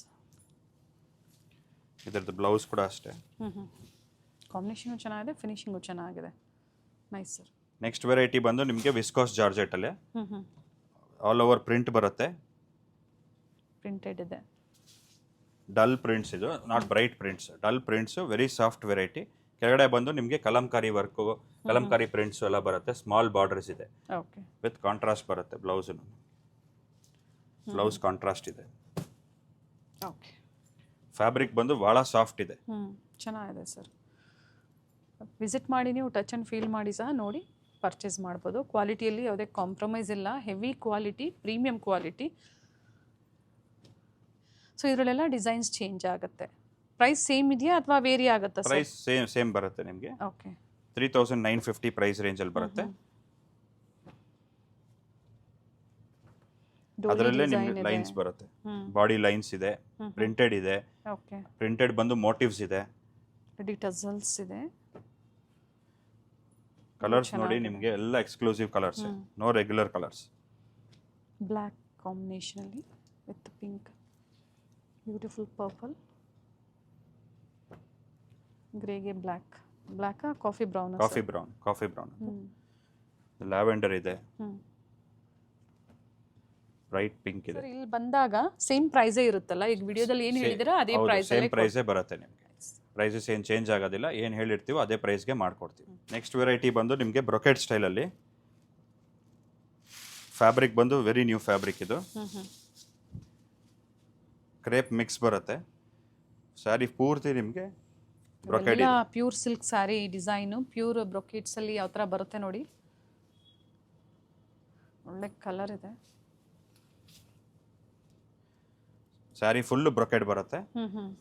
ಇದರದ್ದು ಬ್ಲೌಸ್ ಕೂಡ ಅಷ್ಟೇ. ಕಾಂಬಿನೇಷನ್ ಚೆನ್ನಾಗಿದೆ, ಫಿನಿಶಿಂಗು ಚೆನ್ನಾಗಿದೆ. Nice sir. ನೆಕ್ಸ್ಟ್ ವೆರೈಟಿ ಬಂದು ನಿಮಗೆ ವಿಸ್ಕಾಸ್ ಜಾರ್ಜೆಟಲ್ಲೇ ಆಲ್ ಓವರ್ ಪ್ರಿಂಟ್ ಬರುತ್ತೆ. ಪ್ರಿಂಟೆಡ್ ಇದೆ, ಡಲ್ ಪ್ರಿಂಟ್ಸ್ ಇದು, not bright prints. Dull prints, very soft variety. ಕೆಳಗಡೆ ಬಂದು ನಿಮಗೆ ಕಲಂಕಾರಿ ವರ್ಕು, ಕಲಂಕಾರಿ ಪ್ರಿಂಟ್ಸು ಎಲ್ಲ ಬರುತ್ತೆ. ಸ್ಮಾಲ್ ಬಾರ್ಡರ್ಸ್ ಇದೆ, ಓಕೆ, ವಿತ್ ಕಾಂಟ್ರಾಸ್ಟ್ ಬರುತ್ತೆ. ಬ್ಲೌಸ್ ಕಾಂಟ್ರಾಸ್ಟ್ ಇದೆ. ಓಕೆ, ಫ್ಯಾಬ್ರಿಕ್ ಬಂದು ಭಾಳ ಸಾಫ್ಟ್ ಇದೆ. ಚೆನ್ನಾಗಿದೆ ಸರ್. ವಿಸಿಟ್ ಮಾಡಿ ನೀವು ಟಚ್ ಆ್ಯಂಡ್ ಫೀಲ್ ಮಾಡಿ ಸಹ ನೋಡಿ ಪರ್ಚೇಸ್ ಮಾಡ್ಬೋದು. ಕ್ವಾಲಿಟಿಯಲ್ಲಿ ಯಾವುದೇ ಕಾಂಪ್ರಮೈಸ್ ಇಲ್ಲ, heavy quality, premium quality. So ಇದರಲ್ಲೆಲ್ಲ ಡಿಸೈನ್ಸ್ ಚೇಂಜ್ ಆಗುತ್ತೆ. ಪ್ರೈಸ್ ಸೇಮ್ ಇದೆಯಾ ಅಥವಾ ವೇರಿ ಆಗುತ್ತಾ ಸರ್? ಪ್ರೈಸ್ ಸೇಮ್ ಬರುತ್ತೆ ನಿಮಗೆ. ಓಕೆ, 3950 ಪ್ರೈಸ್ ರೇಂಜಲ್ಲಿ ಬರುತ್ತೆ. ಅದರಲ್ಲೇ ನಿಮಗೆ ಲೈನ್ಸ್ ಬರುತ್ತೆ, ಬಾಡಿ ಲೈನ್ಸ್ ಇದೆ, ಪ್ರಿಂಟೆಡ್ ಇದೆ. ಓಕೆ, ಪ್ರಿಂಟೆಡ್ ಬಂದು ಮೋಟಿವ್ಸ್ ಇದೆ. ರೆಡಿ ಟಸಲ್ಸ್ ಇದೆ. ಕಲರ್ಸ್ ನೋಡಿ ನಿಮಗೆ ಎಲ್ಲ exclusive colours, no regular colours. Black ಕಾಂಬಿನೇಷನಲ್ಲಿ ವಿತ್ ಪಿಂಕ್, ಬ್ಯೂಟಿಫುಲ್ ಪರ್ಪಲ್, ಗ್ರೇಗೆ black coffee brown, coffee brown. Lavender ಇದೆ, ಬ್ರೈಟ್ ಪಿಂಕ್ ಇದೆ. ಇಲ್ಲಿ ಬಂದಾಗ ಸೇಮ್ ಪ್ರೈಸೇ ಇರುತ್ತಲ್ಲ, ಈಗ ವಿಡಿಯೋದಲ್ಲಿ ಏನು ಹೇಳಿದಿರಾ ಅದೇ ಪ್ರೈಸ್ ಸೇಮ್ ಪ್ರೈಸೇ ಬರುತ್ತೆ ನಿಮಗೆ. ಪ್ರೈಸಸ್ ಏನು ಚೇಂಜ್ ಆಗೋದಿಲ್ಲ, ಏನು ಹೇಳಿರ್ತೀವೋ ಅದೇ ಪ್ರೈಸ್ಗೆ ಮಾಡ್ಕೊಡ್ತೀವಿ. ನೆಕ್ಸ್ಟ್ ವೆರೈಟಿ ಬಂದು ನಿಮಗೆ ಬ್ರೊಕೆಟ್ ಸ್ಟೈಲಲ್ಲಿ. ಫ್ಯಾಬ್ರಿಕ್ ಬಂದು ವೆರಿ ನ್ಯೂ ಫ್ಯಾಬ್ರಿಕ್ ಇದು. ಕ್ರೇಪ್ ಮಿಕ್ಸ್ ಬರುತ್ತೆ. ಸ್ಯಾರಿ ಪೂರ್ತಿ ನಿಮಗೆ ಬ್ರೊಕೆಟ್ ಇದೆ. Pure silk sari design, pure brocades ಅಲ್ಲಿ ಯಾವ ಥರ ಬರುತ್ತೆ ನೋಡಿ. ಒಳ್ಳೆ ಕಲರ್ ಇದೆ. ಸ್ಯಾರಿ ಫುಲ್ ಬ್ರೊಕೆಟ್ ಬರುತ್ತೆ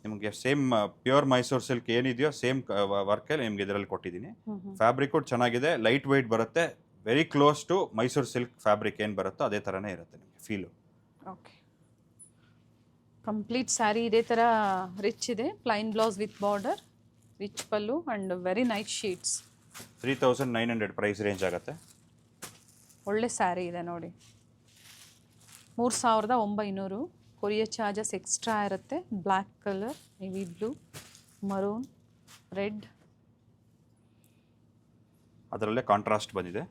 ನಿಮಗೆ. ಸೇಮ್ ಪ್ಯೂರ್ ಮೈಸೂರು ಸಿಲ್ಕ್ ಏನಿದೆಯೋ ಸೇಮ್ ವರ್ಕಲ್ಲಿ ನಿಮ್ಗೆ ಇದರಲ್ಲಿ ಕೊಟ್ಟಿದ್ದೀನಿ. ಫ್ಯಾಬ್ರಿಕ್ ಚೆನ್ನಾಗಿದೆ, ಲೈಟ್ ವೈಟ್ ಬರುತ್ತೆ. Very close to Mysore silk fabric ಏನು ಬರುತ್ತೋ ಅದೇ ಥರನೇ ಇರುತ್ತೆ ನಿಮಗೆ ಫೀಲು. ಓಕೆ, ಕಂಪ್ಲೀಟ್ ಸ್ಯಾರಿ ಇದೇ ಥರ ರಿಚ್ ಇದೆ. Plain blouse with border, rich pallu and very nice sheets. 3900 price range ಆಗುತ್ತೆ. ಒಳ್ಳೆ ಸ್ಯಾರಿ ಇದೆ ನೋಡಿ. 3900. ಕೊರಿಯರ್ ಚಾರ್ಜಸ್ ಎಕ್ಸ್ಟ್ರಾ ಇರುತ್ತೆ. Black colour, navy blue, maroon, red, ಅದರಲ್ಲೇ ಕಾಂಟ್ರಾಸ್ಟ್ ಬಂದಿದೆ.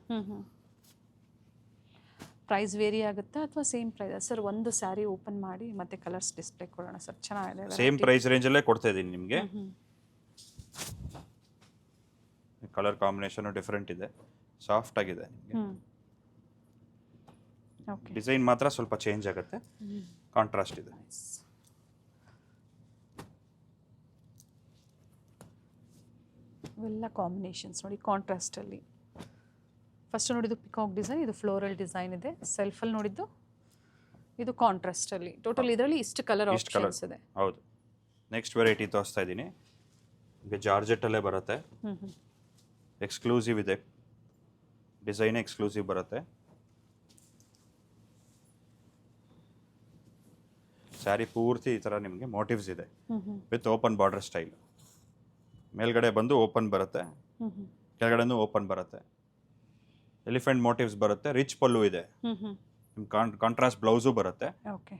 ಪ್ರೈಸ್ ವೇರಿ ಆಗುತ್ತಾ ಅಥವಾ ಸೇಮ್ ಪ್ರೈಸ್ ಸರ್? ಒಂದು ಸ್ಯಾರಿ ಓಪನ್ ಮಾಡಿ ಮತ್ತೆ ಕಲರ್ಸ್ ಡಿಸ್ಪ್ಲೇ ಕೊಡೋಣ ಸರ್. ಚೆನ್ನಾಗಿದೆ, ಸೇಮ್ ಪ್ರೈಸ್ ರೇಂಜಲ್ಲೇ ಕೊಡ್ತಾ ಇದ್ದೀನಿ ನಿಮಗೆ. ಕಲರ್ ಕಾಂಬಿನೇಷನ್ ಡಿಫ್ರೆಂಟ್ ಇದೆ, ಸಾಫ್ಟ್ ಆಗಿದೆ ನಿಮಗೆ. ಡಿಸೈನ್ ಮಾತ್ರ ಸ್ವಲ್ಪ ಚೇಂಜ್ ಆಗುತ್ತೆ, ಕಾಂಟ್ರಾಸ್ಟ್ ಇದೆ. ಇವೆಲ್ಲ ಕಾಂಬಿನೇಷನ್ಸ್ ನೋಡಿ ಕಾಂಟ್ರಾಸ್ಟಲ್ಲಿ. ಫಸ್ಟ್ ನೋಡಿದ್ದು ಪಿಕಾಕ್ ಡಿಸೈನ್, ಇದು ಫ್ಲೋರಲ್ ಡಿಸೈನ್ ಇದೆ. ಸೆಲ್ಫಲ್ಲಿ ನೋಡಿದ್ದು ಇದು ಕಾಂಟ್ರಾಸ್ಟಲ್ಲಿ. ಟೋಟಲ್ ಇದರಲ್ಲಿ ಇಷ್ಟು ಕಲರ್ ಆಪ್ಷನ್ಸ್ ಇದೆ. ಹೌದು. ನೆಕ್ಸ್ಟ್ ವೆರೈಟಿ ತೋರಿಸ್ತಾ ಇದ್ದೀನಿ. ಈಗ ಜಾರ್ಜೆಟ್ಟಲ್ಲೇ ಬರುತ್ತೆ, ಎಕ್ಸ್ಕ್ಲೂಸಿವ್ ಇದೆ. ಡಿಸೈನ್ ಎಕ್ಸ್ಕ್ಲೂಸಿವ್ ಬರುತ್ತೆ. ಸ್ಯಾರಿ ಪೂರ್ತಿ ಈ ಥರ ನಿಮಗೆ ಮೋಟಿವ್ಸ್ ಇದೆ ಹ್ಞೂ ಹ್ಞೂ ವಿತ್ ಓಪನ್ ಬಾರ್ಡರ್ ಸ್ಟೈಲ್. ಮೇಲ್ಗಡೆ ಬಂದು ಓಪನ್ ಬರುತ್ತೆ, ಹ್ಞೂ ಹ್ಞೂ ಕೆಳಗಡೆನೂ ಓಪನ್ ಬರುತ್ತೆ. ಎಲಿಫೆಂಟ್ ಮೋಟಿವ್ಸ್ ಬರುತ್ತೆ, ರಿಚ್ ಪಲ್ಲು ಇದೆ, ಹ್ಞೂ ಹ್ಞೂ ನಿಮ್ಮ ಕಾಂಟ್ರಾಸ್ಟ್ ಬ್ಲೌಸು ಬರುತ್ತೆ. ಓಕೆ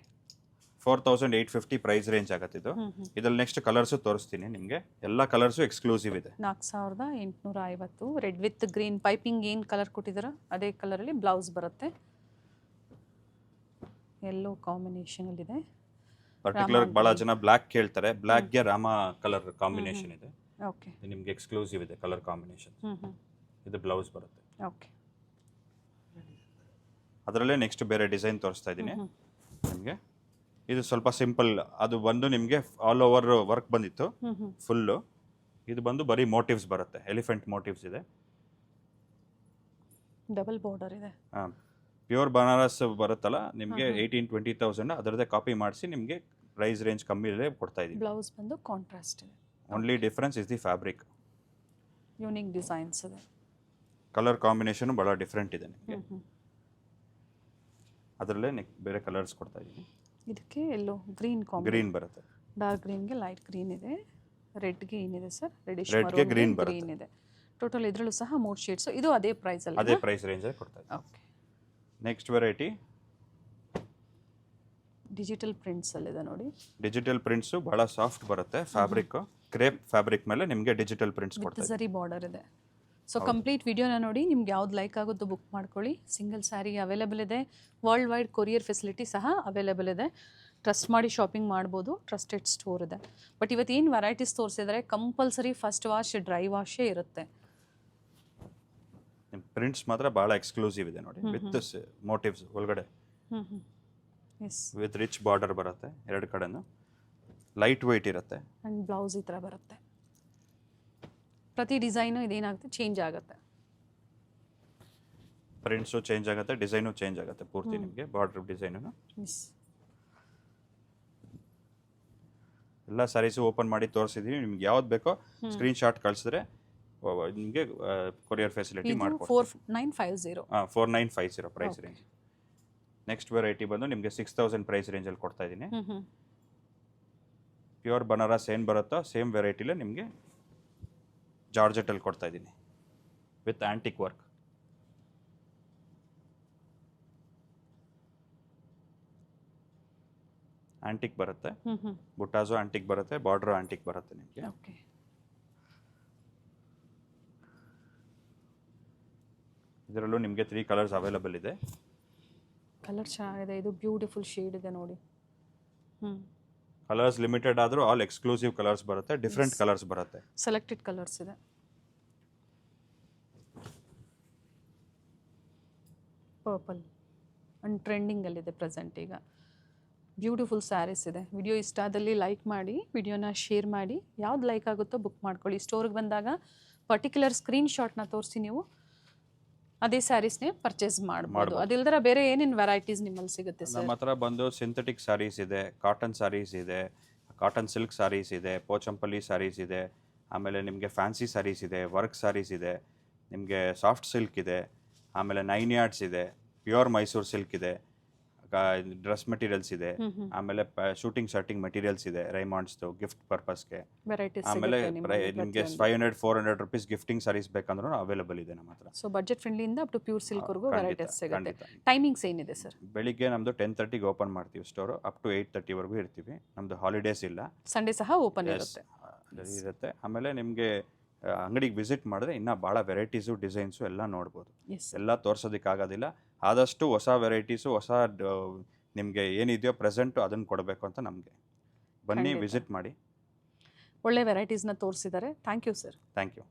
4850 ಪ್ರೈಸ್ ರೇಂಜ್ ಆಗುತ್ತೆ ಇದು. ಹ್ಞೂ ಹ್ಞೂ ಇದ್ರಲ್ಲಿ ನೆಕ್ಸ್ಟ್ ಕಲರ್ಸು ತೋರಿಸ್ತೀನಿ ನಿಮಗೆ. ಎಲ್ಲ ಕಲರ್ಸು ಎಕ್ಸ್ಕ್ಲೂಸಿವ್ ಇದೆ. 4850 ರೆಡ್ ವಿತ್ ಗ್ರೀನ್ ಪೈಪಿಂಗ್ ಏನು ಕಲರ್ ಕೊಟ್ಟಿದ್ದೀರಾ ಅದೇ ಕಲರಲ್ಲಿ ಬ್ಲೌಸ್ ಬರುತ್ತೆ. ಎಲ್ಲೋ ಕಾಂಬಿನೇಷನಲ್ಲಿದೆ. ಪರ್ಟಿಕ್ಯುಲರ್ ಭಾಳ ಜನ ಬ್ಲ್ಯಾಕ್ ಕೇಳ್ತಾರೆ, ಬ್ಲ್ಯಾಕ್ಗೆ ರಾಮ ಕಲರ್ ಕಾಂಬಿನೇಷನ್ ಇದೆ. ಓಕೆ ಇದು ನಿಮಗೆ ಎಕ್ಸ್ಕ್ಲೂಸಿವ್ ಇದೆ ಕಲರ್ ಕಾಂಬಿನೇಷನ್. ಹ್ಞೂ ಹ್ಞೂ ಇದು ಬ್ಲೌಸ್ ಬರುತ್ತೆ. ಓಕೆ ಅದರಲ್ಲೇ ನೆಕ್ಸ್ಟ್ ಬೇರೆ ಡಿಸೈನ್ ತೋರಿಸ್ತಾ ಇದ್ದೀನಿ ನಿಮಗೆ. ಇದು ಸ್ವಲ್ಪ ಸಿಂಪಲ್, ಅದು ಬಂದು ನಿಮಗೆ ಆಲ್ ಓವರ್ ವರ್ಕ್ ಬಂದಿತ್ತು ಹ್ಞೂ ಹ್ಞೂ ಫುಲ್ಲು. ಇದು ಬಂದು ಬರೀ ಮೋಟಿವ್ಸ್ ಬರುತ್ತೆ, ಎಲಿಫೆಂಟ್ ಮೋಟಿವ್ಸ್ ಇದೆ. ಡಬಲ್ ಬಾರ್ಡರ್ ಇದೆ. ಹಾಂ, ಪ್ಯೂರ್ ಬನಾರಸ್ ಬರುತ್ತಲ್ಲ ನಿಮಗೆ 18-20,000 ಅದರದ್ದೇ ಕಾಪಿ ಮಾಡಿಸಿ ನಿಮಗೆ ಪ್ರೈಸ್ ರೇಂಜ್ ಕಮ್ಮಿಲೇ ಕೊಡ್ತಾ ಇದ್ದೀವಿ. ಬ್ಲೌಸ್ ಬಂದು ಕಾಂಟ್ರಾಸ್ಟ್ ಇದೆ. Only difference is the fabric. Unique designs ಇದೆ. ಕಲರ್ ಕಾಂಬಿನೇಷನು ಭಾಳ ಡಿಫ್ರೆಂಟ್ ಇದೆ ನಿಮಗೆ. ಹ್ಞೂ ಹ್ಞೂ ಅದರಲ್ಲೇ ಬೇರೆ ಕಲರ್ಸ್ ಕೊಡ್ತಾ ಇದ್ದೀನಿ. ಇದಕ್ಕೆ ಎಲ್ಲೋ ಗ್ರೀನ್ ಗ್ರೀನ್ ಬರುತ್ತೆ, ಡಾರ್ಕ್ ಗ್ರೀನ್ಗೆ ಲೈಟ್ ಗ್ರೀನ್ ಇದೆ. ರೆಡ್ಗೆ ಏನಿದೆ ಸರ್? ರೆಡಿಶ್ ರೆಡ್ಗೆ ಗ್ರೀನ್ ಬರುತ್ತೆ. ಗ್ರೀನ್ ಇದೆ. ಟೋಟಲ್ ಇದರಲ್ಲೂ ಸಹ 3 ಶೇಡ್ಸ್. ಇದು ಅದೇ ಪ್ರೈಸಲ್ಲಿ? ಅದೇ ಪ್ರೈಸ್ ರೇಂಜಲ್ಲಿ ಕೊಡ್ತಾ ಇದ್ದೀನಿ. ಓಕೆ. ನೆಕ್ಸ್ಟ್ ವೆರೈಟಿ ಡಿಜಿಟಲ್ ಪ್ರಿಂಟ್ಸಲ್ಲಿದೆ ನೋಡಿ. ಡಿಜಿಟಲ್ ಪ್ರಿಂಟ್ಸು ಭಾಳ ಸಾಫ್ಟ್ ಬರುತ್ತೆ. ಫ್ಯಾಬ್ರಿಕ್ ಕ್ರೇಪ್ ಫ್ಯಾಬ್ರಿಕ್ ಮೇಲೆ ನಿಮಗೆ ಡಿಜಿಟಲ್ ಪ್ರಿಂಟ್ಸ್ ವಿತ್ ಕೊಡ್ತಾ ಝರಿ ಬಾರ್ಡರ್ ಇದೆ. ಸೊ ಕಂಪ್ಲೀಟ್ ವಿಡಿಯೋನ ನೋಡಿ, ನಿಮ್ಗೆ ಯಾವ್ದು ಲೈಕ್ ಆಗುತ್ತೋ ಬುಕ್ ಮಾಡ್ಕೊಳ್ಳಿ. ಸಿಂಗಲ್ ಸ್ಯಾರಿ ಅವೈಲೇಬಲ್ ಇದೆ. ವರ್ಲ್ಡ್ ವೈಡ್ ಕೊರಿಯರ್ ಫೆಸಿಲಿಟಿ ಸಹ ಅವೈಲೇಬಲ್ ಇದೆ. ಟ್ರಸ್ಟ್ ಮಾಡಿ ಶಾಪಿಂಗ್ ಮಾಡ್ಬೋದು. ಟ್ರಸ್ಟೆಡ್ ಸ್ಟೋರ್ ಇದೆ. ಬಟ್ ಇವತ್ತು ಏನು ವೆರೈಟೀಸ್ ತೋರಿಸಿದರೆ ಕಂಪಲ್ಸರಿ ಫಸ್ಟ್ ವಾಶ್ ಡ್ರೈ ವಾಶೇ ಇರುತ್ತೆ. ನಿಮ್ಮ ಪ್ರಿಂಟ್ಸ್ ಮಾತ್ರ ಭಾಳ ಎಕ್ಸ್ಕ್ಲೂಸಿವ್ ಇದೆ ನೋಡಿ, ವಿತ್ ಮೋಟಿವ್ಸ್ ಒಳಗಡೆ ಹ್ಞೂ ಹ್ಞೂ ಎಸ್. ವಿತ್ ರಿಚ್ ಬಾರ್ಡರ್ ಬರುತ್ತೆ, ಎರಡು ಕಡೆನೂ ಲೈಟ್ ವೆಯ್ಟ್ ಇರುತ್ತೆ. ಆ್ಯಂಡ್ ಬ್ಲೌಸ್ ಈ ಥರ ಬರುತ್ತೆ. ಪ್ರತಿ ಡಿಸೈನು ಇದೇನಾಗುತ್ತೆ, ಚೇಂಜ್ ಆಗುತ್ತೆ. ಪ್ರಿಂಟ್ಸು ಚೇಂಜ್ ಆಗುತ್ತೆ, ಡಿಸೈನು ಚೇಂಜ್ ಆಗುತ್ತೆ ಪೂರ್ತಿ ನಿಮಗೆ. Border design yes. ಎಲ್ಲ ಸ್ಯಾರೀಸು ಓಪನ್ ಮಾಡಿ ತೋರಿಸಿದ್ದೀವಿ. ನಿಮ್ಗೆ ಯಾವ್ದು ಬೇಕೋ ಸ್ಕ್ರೀನ್ ಶಾಟ್ ಕಳಿಸಿದ್ರೆ ನಿಮಗೆ ಕೊರಿಯರ್ ಫೆಸಿಲಿಟಿ ಮಾಡ್ಕೊಡ್ತೀವಿ. 4950. 4950 ಪ್ರೈಸ್ ರೇಂಜ್. ನೆಕ್ಸ್ಟ್ ವೆರೈಟಿ ಬಂದು ನಿಮಗೆ 6000 ಪ್ರೈಸ್ ರೇಂಜಲ್ಲಿ ಕೊಡ್ತಾ ಇದ್ದೀನಿ. ಪ್ಯೂರ್ ಬನಾರಸ್ ಏನು ಬರುತ್ತೋ ಸೇಮ್ ವೆರೈಟಿಲೇ ನಿಮಗೆ ಜಾರ್ಜೆಟಲ್ಲಿ ಕೊಡ್ತಾ ಇದ್ದೀನಿ ವಿತ್ ಆ್ಯಂಟಿಕ್ ವರ್ಕ್. ಆ್ಯಂಟಿಕ್ ಬರುತ್ತೆ, ಬುಟ್ಟಾಸು ಆ್ಯಂಟಿಕ್ ಬರುತ್ತೆ, ಬಾರ್ಡ್ರು ಆ್ಯಂಟಿಕ್ ಬರುತ್ತೆ ನಿಮಗೆ. ಓಕೆ. ಇದರಲ್ಲೂ ನಿಮಗೆ 3 ಕಲರ್ಸ್ ಅವೈಲಬಲ್ ಇದೆ. ಕಲರ್ ಚೆನ್ನಾಗಿದೆ. ಇದು ಬ್ಯೂಟಿಫುಲ್ ಶೇಡ್ ಇದೆ ನೋಡಿ. ಕಲರ್ಸ್ ಲಿಮಿಟೆಡ್ ಆದರೂ ಆಲ್ ಎಕ್ಸ್ಕ್ಲೂಸಿವ್ ಕಲರ್ಸ್ ಬರುತ್ತೆ, ಡಿಫ್ರೆಂಟ್ ಕಲರ್ಸ್ ಬರುತ್ತೆ. ಸೆಲೆಕ್ಟೆಡ್ ಕಲರ್ಸ್ ಇದೆ. ಪರ್ಪಲ್ ಅಂಡ್ ಟ್ರೆಂಡಿಂಗಲ್ಲಿದೆ ಪ್ರೆಸೆಂಟ್ ಈಗ. ಬ್ಯೂಟಿಫುಲ್ ಸ್ಯಾರೀಸ್ ಇದೆ. ವಿಡಿಯೋ ಇಷ್ಟ ಆದಲ್ಲಿ ಲೈಕ್ ಮಾಡಿ, ವಿಡಿಯೋನ ಶೇರ್ ಮಾಡಿ. ಯಾವ್ದು ಲೈಕ್ ಆಗುತ್ತೋ ಬುಕ್ ಮಾಡ್ಕೊಳ್ಳಿ. ಸ್ಟೋರ್ಗೆ ಬಂದಾಗ ಪರ್ಟಿಕ್ಯುಲರ್ ಸ್ಕ್ರೀನ್ಶಾಟ್ನ ತೋರಿಸಿ ನೀವು ಅದೇ ಸ್ಯಾರೀಸ್ನೇ ಪರ್ಚೇಸ್ ಮಾಡ್ಬೋದು. ಅದಿಲ್ದರ ಬೇರೆ ಏನೇನು ವೆರೈಟೀಸ್ ನಿಮ್ಮಲ್ಲಿ ಸಿಗುತ್ತೆ ಸರ್? ನಮ್ಮ ಹತ್ರ ಬಂದು ಸಿಂಥೆಟಿಕ್ ಸ್ಯಾರೀಸ್ ಇದೆ, ಕಾಟನ್ ಸ್ಯಾರೀಸ್ ಇದೆ, ಕಾಟನ್ ಸಿಲ್ಕ್ ಸ್ಯಾರೀಸ್ ಇದೆ, ಪೋಚಂಪಲ್ಲಿ ಸ್ಯಾರೀಸ್ ಇದೆ, ಆಮೇಲೆ ನಿಮಗೆ ಫ್ಯಾನ್ಸಿ ಸ್ಯಾರೀಸ್ ಇದೆ, ವರ್ಕ್ ಸ್ಯಾರೀಸ್ ಇದೆ, ನಿಮಗೆ ಸಾಫ್ಟ್ ಸಿಲ್ಕ್ ಇದೆ, ಆಮೇಲೆ 9 ಯಾರ್ಡ್ಸ್ ಇದೆ, ಪ್ಯೂರ್ ಮೈಸೂರು ಸಿಲ್ಕ್ ಇದೆ, ಡ್ರೆಸ್ ಮೆಟೀರಿಯಲ್ಸ್ ಇದೆ, ಆಮೇಲೆ ಶೂಟಿಂಗ್ ಶರ್ಟಿಂಗ್ ಮೆಟೀರಿಯಲ್ಸ್ ಇದೆ, ರೈಮಾಂಡ್ಸ್ದು ಗಿಫ್ಟ್ ಪರ್ಪಸ್ಗೆ. ಆಮೇಲೆ ನಿಮಗೆ 500-400 ರುಪೀಸ್ ಗಿಫ್ಟಿಂಗ್ ಸ್ಯಾರೀಸ್ ಬೇಕಂದ್ರೂ ಅವೈಲೇಬಲ್ ಇದೆ ನಮ್ಮ ಹತ್ರ. ಸೊ ಬಜೆಟ್ ಫ್ರೆಂಡ್ಲಿಯಿಂದ ಅಪ್ ಟು ಪ್ಯೂರ್ ಸಿಲ್ಕ್ವರೆಗೂ ವೆರೈಟೀಸ್ ಸಿಗುತ್ತೆ. ಟೈಮಿಂಗ್ಸ್ ಏನಿದೆ ಸರ್? ಬೆಳಿಗ್ಗೆ ನಮ್ಮದು 10:30ಗೆ ಓಪನ್ ಮಾಡ್ತೀವಿ ಸ್ಟೋರು, ಅಪ್ ಟು 8:30ವರೆಗೂ ಇರ್ತೀವಿ. ನಮ್ಮದು ಹಾಲಿಡೇಸ್ ಇಲ್ಲ, ಸಂಡೇ ಸಹ ಓಪನ್ ಇರುತ್ತೆ. ಆಮೇಲೆ ನಿಮಗೆ ಅಂಗಡಿಗೆ ವಿಸಿಟ್ ಮಾಡಿದ್ರೆ ಇನ್ನೂ ಭಾಳ ವೆರೈಟೀಸು ಡಿಸೈನ್ಸು ಎಲ್ಲ ನೋಡ್ಬೋದು. ಎಲ್ಲ ತೋರ್ಸೋದಕ್ಕಾಗೋದಿಲ್ಲ. ಆದಷ್ಟು ಹೊಸ ವೆರೈಟೀಸು, ಹೊಸ ನಿಮಗೆ ಏನಿದೆಯೋ ಪ್ರೆಸೆಂಟು ಅದನ್ನು ಕೊಡಬೇಕು ಅಂತ ನಮಗೆ. ಬನ್ನಿ, ವಿಸಿಟ್ ಮಾಡಿ. ಒಳ್ಳೆ ವೆರೈಟೀಸ್ನ ತೋರಿಸಿದ್ದಾರೆ. Thank you sir. Thank you.